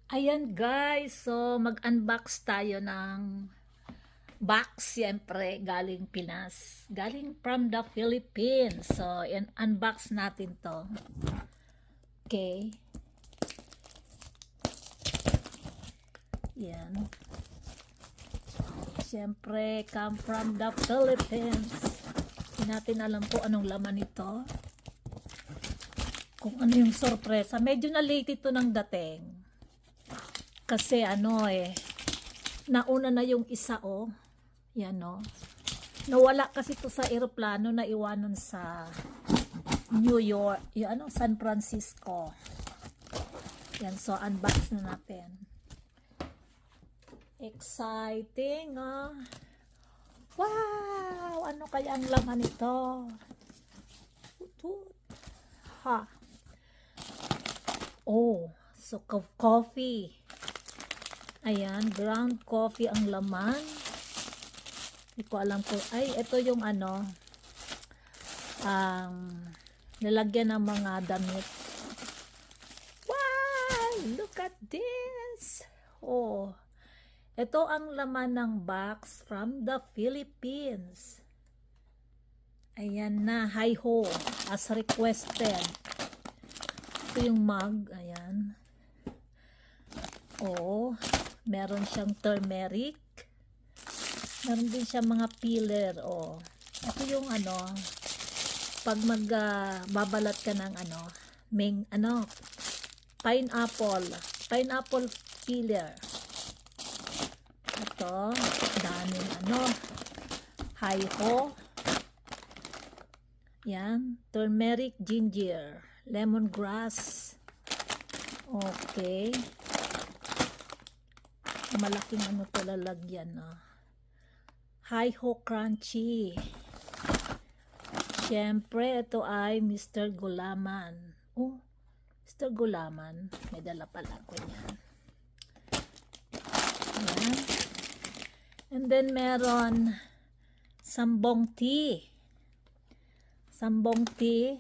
Ayan guys, so mag-unbox tayo ng box, siyempre, galing Pinas. Galing from the Philippines. So, unbox natin to. Okay. Yan. Siyempre, come from the Philippines. Hindi natin alam po anong laman nito. Kung ano yung sorpresa. Medyo na late ito ng dating. Kasi nauna na yung isa yan nawala kasi to sa eroplano na iwanan sa New York, San Francisco. Yan, so unbox na natin. Exciting, wow, ano kaya ang laman nito? Ha. So coffee. Ayan, ground coffee ang laman. Hindi ko alam kung, ito yung lalagyan ng mga damit. Wow! Look at this! Ito ang laman ng box from the Philippines. Ayan na, hi-ho, as requested. Ito yung mug, ayan. Meron siyang turmeric. Meron din siyang mga peeler. Ito yung pag babalat ka ng pineapple peeler. Ito, daming hi-ho. Yan, turmeric, ginger, lemongrass. Okay. Malaking to lalagyan, hi-ho crunchy. Siyempre, ito ay Mr. Gulaman. Mr. Gulaman. May dala pala ko yan. Ayan. And then, meron Sambong tea. Sambong tea.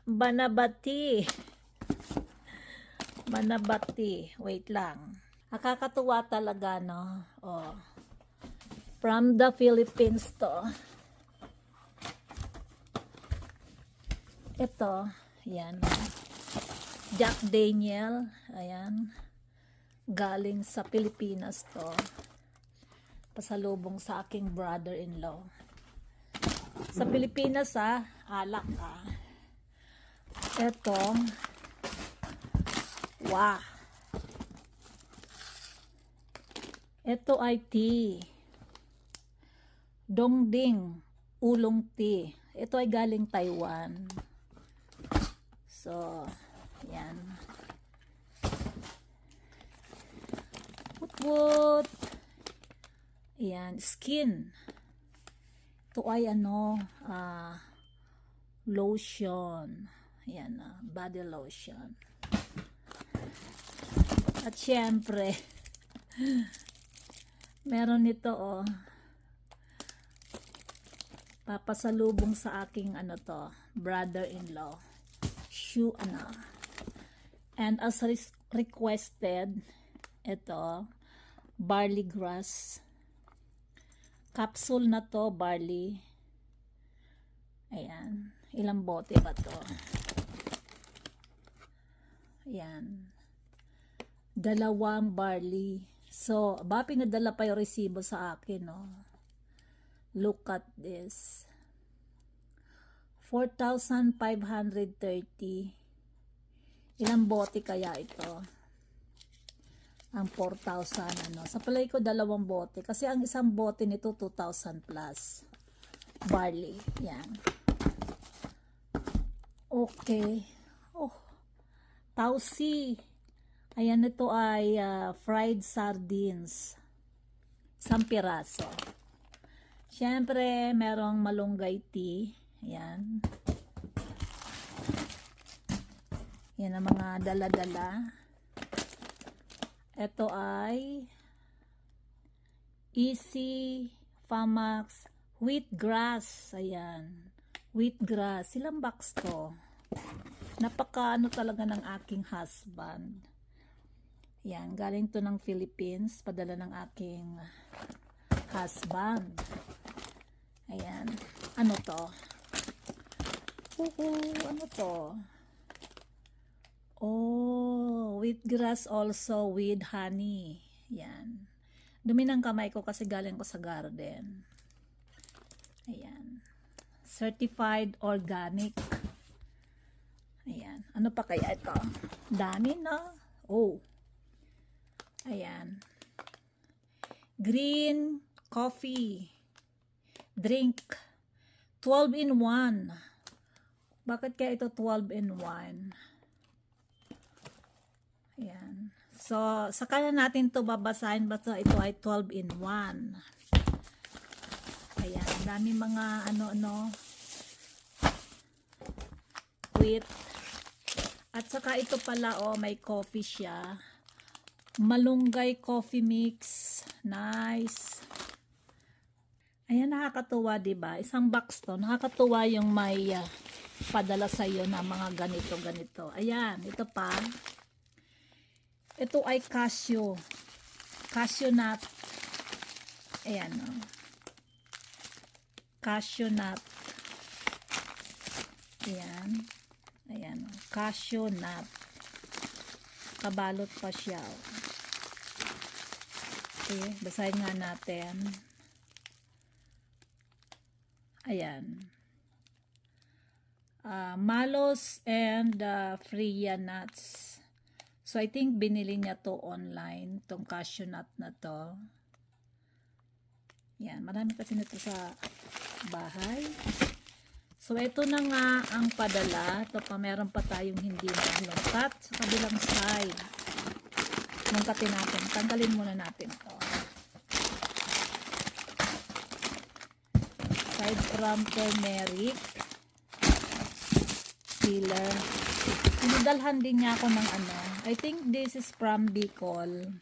Banabati. Banabati. Wait lang. Nakakatuwa talaga, from the Philippines to. Ito, yan. Jack Daniel, ayan. Galing sa Pilipinas to. Pasalubong sa aking brother-in-law. Sa Pilipinas, alak, Ito, wow. Ito ay tea. Dongding Oolong tea. Ito ay galing Taiwan. So, yan. Wood. Yan, skin. Ito ay lotion. Yan, body lotion. At syempre, meron nito papasalubong sa aking brother-in-law. Shoe and as requested, ito barley grass capsule na to, barley. Ayan, ilang bote ba to? Ayan, 2 barley. So, pinadala pa yung resibo sa akin, Look at this. 4,530. Ilang bote kaya ito? Ang 4,000, Sa palay ko 2 bote. Kasi ang isang bote nito 2,000 plus. Barley. Yan. Okay. Tausi. Ayan, ito ay fried sardines. 1 piraso. Siyempre, merong malunggay tea. Ayan. Yan ang mga dala-dala. Ito ay Easy Famax wheatgrass. Ayan. Wheatgrass. Ilang box to? Napaka talaga ng aking husband. Yan, galing to ng Philippines, padala ng aking husband. Ayan, ano to? Ano to? Oh, wheatgrass also with honey. Yan. Dumi ng kamay ko kasi galing ko sa garden. Ayan. Certified organic. Ayan. Ano pa kaya ito? Dami na. Oh. Ayan. Green coffee drink. 12 in 1. Bakit kaya ito 12 in 1? Ayan. So, saka na natin to babasahin. Basta ito ay 12 in 1. Ayan. Dami mga ano-ano. Wheat. At saka ito pala, oh, may coffee siya. Malunggay coffee mix. Nice. Ayan, nakakatuwa, diba? Isang box to. Nakakatuwa yung may padala sa iyo na mga ganito. Ayan, ito pa. Ito ay cashew. Cashew nut. Ayan, oh. Cashew nut. Ayan. Ayan, oh. Cashew nut. Kabalot pa siya, oh. Okay, basahin nga natin. Ayan. Malos and Freya nuts. So, I think binili niya to online, tong cashew nut na to. Yan, marami kasi nito sa bahay. So, ito na nga ang padala. Ito pa, meron pa tayong hindi nalungkat sa kabilang side. Lungkatin natin. Tanggalin muna natin to. Side from turmeric. Filler. Pinadalhan din niya ako ng ano. I think this is from Bicol.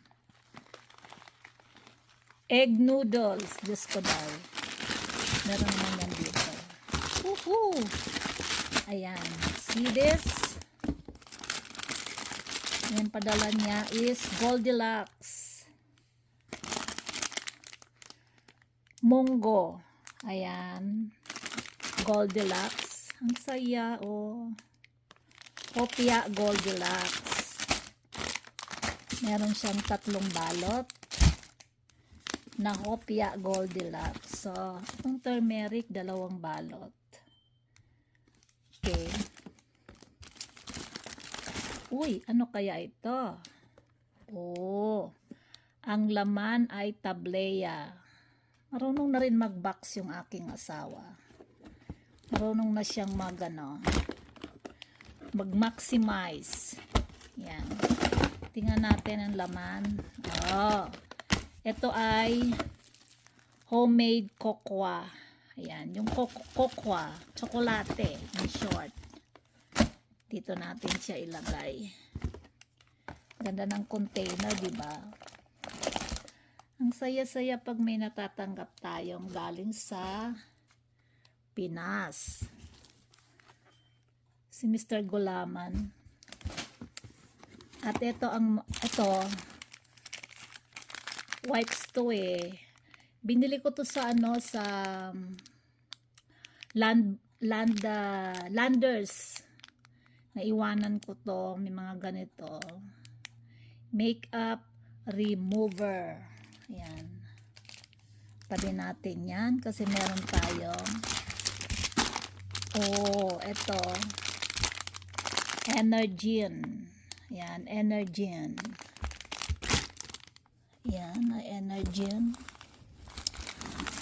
Egg noodles. Diyos ko daw. Meron naman yan dito. Woohoo! Ayan. See this? Yan padala niya is Goldilocks. Munggo. Ayan. Goldilocks. Ang saya, oh. Hopia Goldilocks. Meron siyang 3 balot na Hopia Goldilocks. So, itong turmeric, 2 balot. Okay. Uy, ano kaya ito? Oh, ang laman ay tableya. Marunong na rin mag-box yung aking asawa. Marunong na siyang mag-maximize. Yan. Tingnan natin ang laman. Oh, ito ay homemade cocoa. Ayan, yung cocoa, tsokolate, in short. Dito natin siya ilagay. Ganda ng container, di ba? Ang saya-saya pag may natatanggap tayong galing sa Pinas. Si Mr. Gulaman. At ito wipes to eh. Binili ko to sa sa Landers. Naiwanan ko to, may mga ganito. Makeup remover. Ayan. Tabi natin yan kasi meron tayong ito Energin. Yan, Energin. Yan, Energin.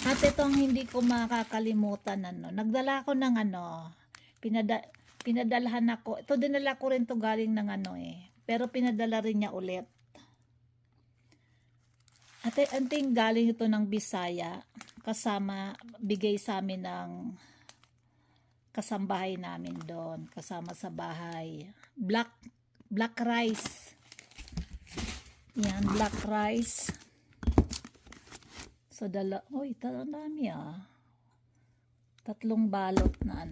At itong hindi ko makakalimutan, nagdala ko ng pinadalhan ako. Ito dinala ko rin to galing ng pero pinadala rin niya ulit. At anting galing ito ng Bisaya, kasama, bigay sa amin ng kasambahay namin doon, kasama sa bahay. Black rice. Yan, black rice. So, uy, dami 3 balot na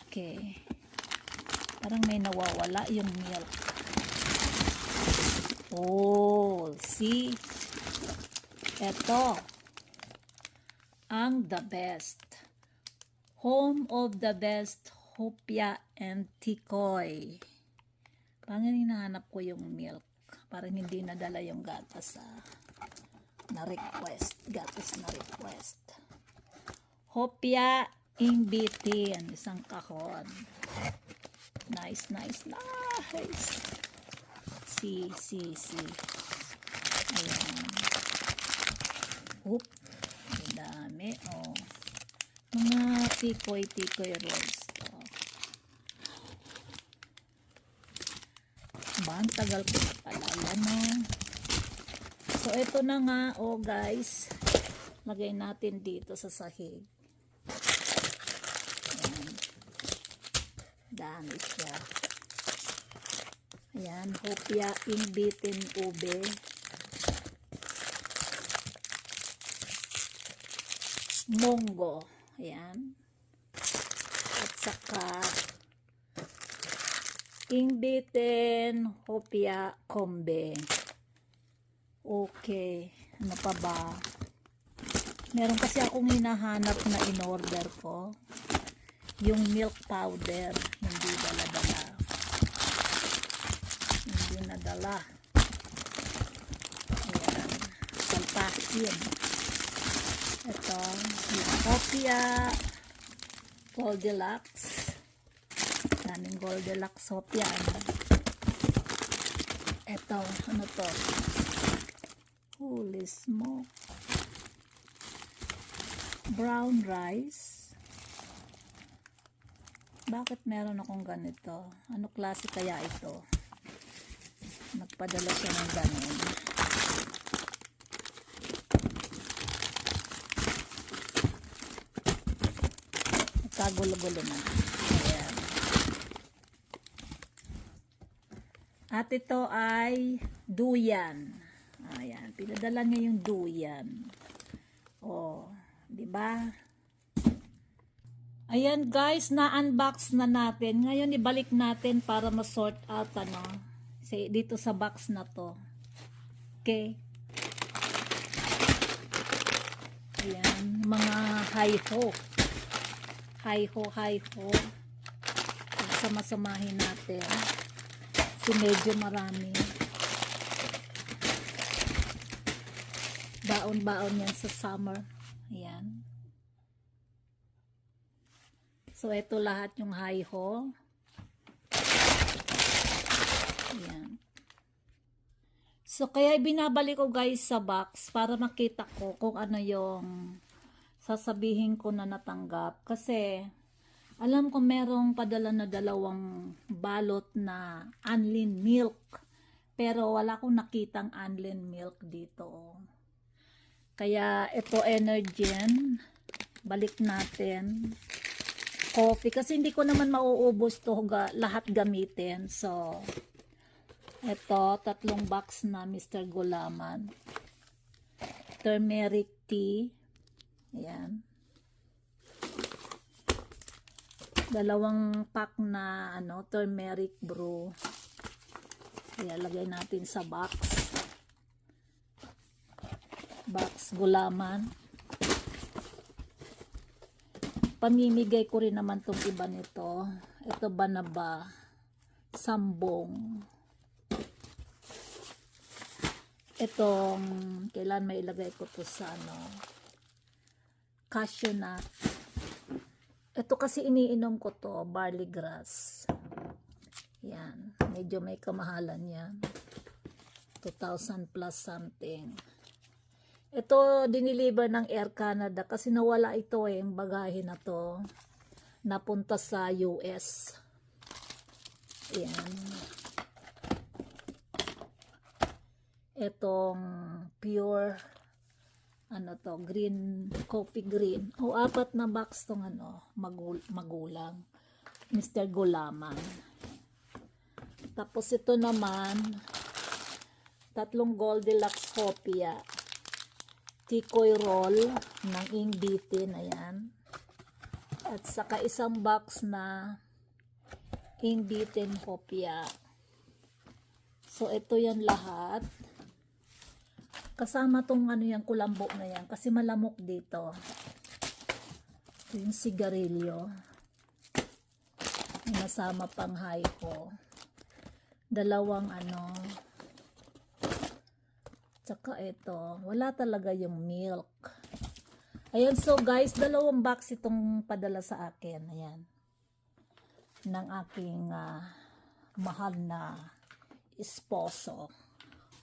Okay. Parang may nawawala yung milk. Oh, see? Ito. Ang the best. Home of the best hopia and tikoy. Parang hinahanap ko yung milk. Parang hindi nadala yung gatas na request. Gatas na request. Hopia imbitin. Isang kahon. Nice, nice, nice. See. Ayan. Oop. Ang dami. Oh. Mga tikoy rolls to. Ba, ang tagal ko na pala. Yan, oh. So, ito na nga, oh guys. Lagay natin dito sa sahig. Ayan. Dami siya. Ayan, hopia imbitin ube. Monggo. Ayan. At saka imbitin hopia kombe. Okay. Ano pa ba? Meron kasi akong hinahanap na in-order ko. Yung milk powder. Hindi dala-dala. Hindi nadala. Ayan. Salpakin. Ito. Yung hopia Goldilocks. Daming Goldilocks hopia. Ito. Ano to? Holy smoke. Brown rice. Bakit meron akong ganito? Ano klase kaya ito? Nagpadala siya ng ganun. Nagkagulo-gulo na. Ayan. At ito ay duyan. Ayan. Pinadala niya yung duyan. Oh. Diba? Ayan guys, na-unbox na natin. Ngayon ibalik natin para ma-sort out dito sa box na to. Okay. Ayan, mga hi-ho. Hi-ho. Sama-samahin natin. Kasi medyo marami. Baon-baon yan sa summer. Ayan. So, ito lahat yung hi-ho. Ayan. So, kaya binabalik ko guys sa box para makita ko kung ano yung sasabihin ko na natanggap. Kasi, alam ko merong padala na 2 balot na unlean milk. Pero, wala akong nakitang unlean milk dito. Kaya, ito Energin. Balik natin. Coffee. Kasi hindi ko naman mauubos to lahat gamitin. So, ito, 3 box na Mr. Gulaman. Turmeric tea. Ayan. 2 pack na turmeric brew. Kaya lagay natin sa box. Box Gulaman. Pamimigay ko rin naman tong iba nito. Ito ba na ba? Sambong. Itong, kailan may ilagay ko to sa cashew nut. Ito kasi iniinom ko to, barley grass. Yan. Medyo may kamahalan yan. 2,000 plus something. Ito, diniliver ng Air Canada kasi nawala ito yung bagahe na to. Napunta sa US. Ayan. Itong pure, green, coffee green. O, 4 na box tong magulang. Mr. Gulaman. Tapos ito naman, 3 Goldilocks hopia. Tikoy roll ng imbitin, ayan. At saka 1 box na imbitin hopia. So, ito yan lahat. Kasama tong ano yan, kulambo na yan. Kasi malamok dito. Ito yung sigarilyo. May nasama pang hypo. Dalawang ano. Tsaka ito. Wala talaga yung milk. Ayan, so guys, 2 box itong padala sa akin. Ayan. Ng aking mahal na esposo.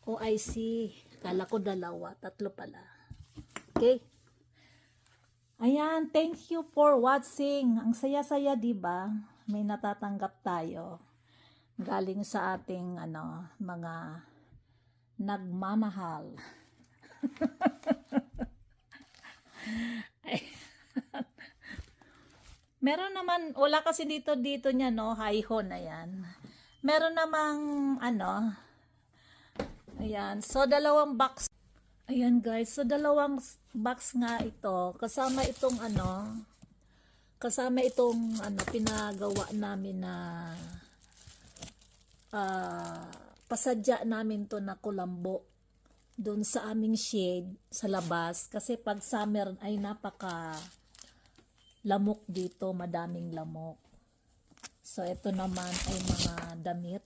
O I see. Kala ko 2, 3 pala. Okay. Ayan, thank you for watching. Ang saya-saya, 'di ba? May natatanggap tayo galing sa ating mga nagmamahal. Meron naman, wala kasi dito niya, no, hi-ho na yan. Meron namang, ayan, so 2 box. Ayan guys, so 2 box nga ito. Kasama itong pinagawa namin na, pasadya namin to na kulambo. Doon sa aming shade, sa labas. Kasi pag summer ay napaka lamok dito, madaming lamok. So, ito naman ay mga damit.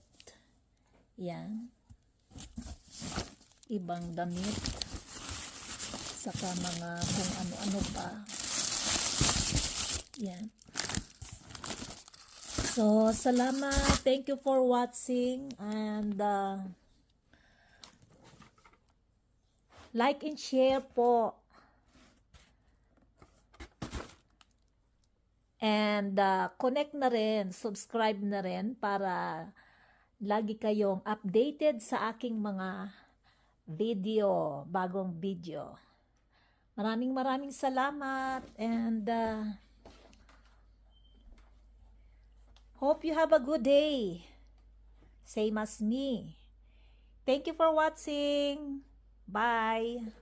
Yan. Ibang damit. Saka mga kung ano-ano pa. Yan. So, salamat. Thank you for watching. And, like and share po. And connect na rin, subscribe na rin para lagi kayong updated sa aking mga video, bagong video. Maraming salamat and hope you have a good day. Same as me. Thank you for watching. Bye.